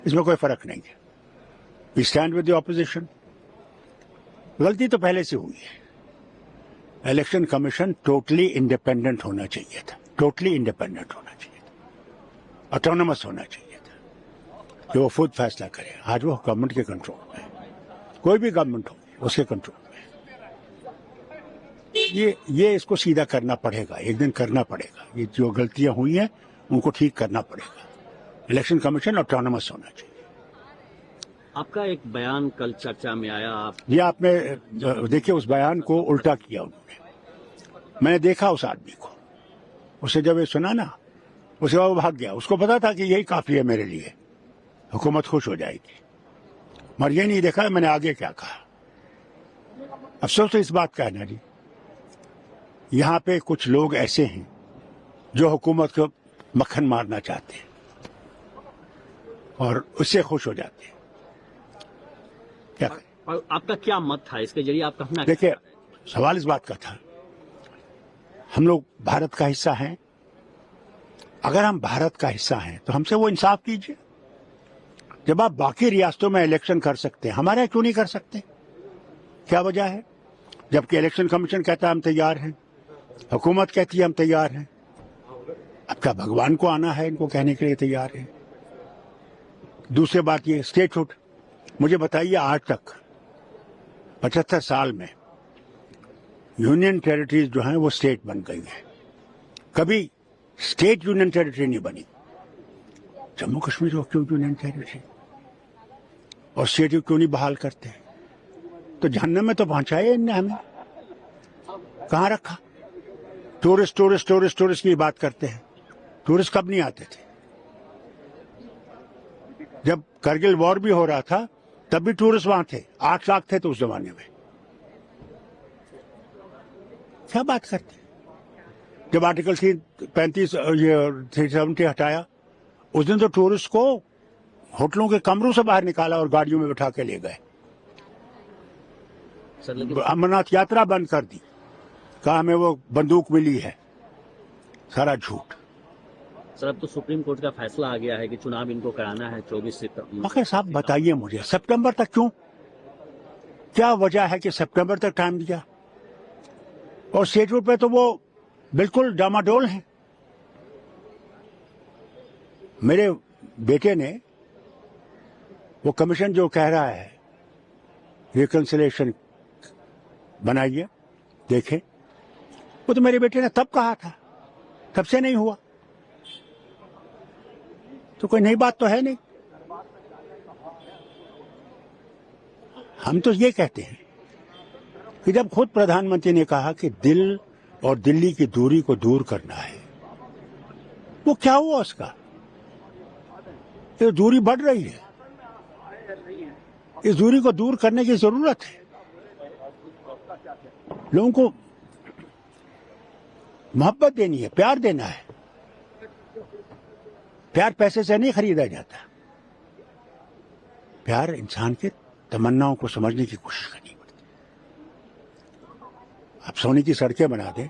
इसमें कोई फर्क नहीं है। We stand with the opposition. गलती तो पहले से हुई है। इलेक्शन कमीशन टोटली इंडिपेंडेंट होना चाहिए था, टोटली इंडिपेंडेंट होना चाहिए था, ऑटोनमस होना चाहिए था कि वो खुद फैसला करे। आज वो गवर्नमेंट के कंट्रोल में है, कोई भी गवर्नमेंट हो उसके कंट्रोल में है। ये इसको सीधा करना पड़ेगा, एक दिन करना पड़ेगा। ये जो गलतियां हुई हैं उनको ठीक करना पड़ेगा। इलेक्शन कमीशन ऑटोनमस होना चाहिए। आपका एक बयान कल चर्चा में आया, ये आपने देखिए उस बयान को उल्टा किया उन्होंने। मैंने देखा उस आदमी को, उसे जब ये सुना ना उसके बाद वो भाग गया। उसको पता था कि यही काफी है मेरे लिए, हुकूमत खुश हो जाएगी। मगर ये नहीं देखा मैंने आगे क्या कहा। अफसोस तो इस बात का है ना जी, यहाँ पे कुछ लोग ऐसे हैं जो हुकूमत को मक्खन मारना चाहते हैं और उससे खुश हो जाते हैं। क्या आपका क्या मत था इसके जरिए आप कहना? देखिए सवाल इस बात का था, हम लोग भारत का हिस्सा हैं। अगर हम भारत का हिस्सा हैं तो हमसे वो इंसाफ कीजिए। जब आप बाकी रियासतों में इलेक्शन कर सकते हैं, हमारे क्यों नहीं कर सकते? क्या वजह है? जबकि इलेक्शन कमीशन कहता है हम तैयार हैं, हुकूमत कहती है हम तैयार हैं। अब क्या भगवान को आना है इनको कहने के लिए तैयार है? दूसरी बात ये स्टेटहुड, मुझे बताइए आज तक 75 साल में यूनियन टेरिटरीज जो हैं वो स्टेट बन गई हैं। कभी स्टेट यूनियन टेरिटरी नहीं बनी। जम्मू कश्मीर को क्यों यूनियन टेरिटरी और स्टेट क्यों नहीं बहाल करते हैं? तो जहन्नम में तो पहुंचाए इनने हमें, कहां रखा? टूरिस्ट टूरिस्ट टूरिस्ट टूरिस्ट की बात करते हैं। टूरिस्ट कब नहीं आते थे? जब करगिल वॉर भी हो रहा था तब भी टूरिस्ट वहां थे, 8 लाख थे तो उस जमाने में। क्या बात करते? जब आर्टिकल 370 हटाया उस दिन तो टूरिस्ट को होटलों के कमरों से बाहर निकाला और गाड़ियों में बैठा के ले गए। अमरनाथ यात्रा बंद कर दी, कहा हमें वो बंदूक मिली है। सारा झूठ। सर अब तो सुप्रीम कोर्ट का फैसला आ गया है कि चुनाव इनको कराना है 24 सितंबर। मगर साहब बताइए मुझे, सितंबर तक क्यों? क्या वजह है कि सितंबर तक टाइम दिया? और स्टेटहुड पे तो वो बिल्कुल डामाडोल हैं। मेरे बेटे ने वो कमीशन जो कह रहा है रिकंसिलिएशन बनाइए, देखें, वो तो मेरे बेटे ने तब कहा था, तब से नहीं हुआ। तो कोई नई बात तो है नहीं। हम तो ये कहते हैं कि जब खुद प्रधानमंत्री ने कहा कि दिल और दिल्ली की दूरी को दूर करना है, वो क्या हुआ उसका? ये दूरी बढ़ रही है, इस दूरी को दूर करने की जरूरत है। लोगों को मोहब्बत देनी है, प्यार देना है। प्यार पैसे से नहीं खरीदा जाता। प्यार इंसान के तमन्नाओं को समझने की कोशिश करनी पड़ती। आप सोने की सड़कें बना दें,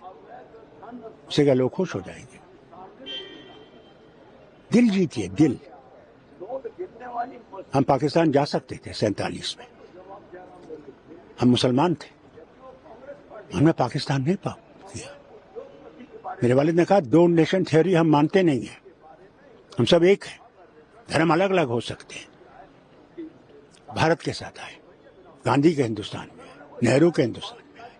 उससे क्या लोग खुश हो जाएंगे? दिल जीतिए, दिल। हम पाकिस्तान जा सकते थे 47 में, हम मुसलमान थे, हमने पाकिस्तान नहीं किया। मेरे वालिद ने कहा 2 नेशन थ्योरी हम मानते नहीं है, हम सब एक हैं, धर्म अलग अलग हो सकते हैं। भारत के साथ आए, गांधी के हिंदुस्तान में, नेहरू के हिंदुस्तान में आए।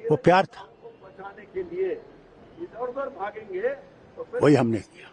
वो प्यार था, वही हमने किया।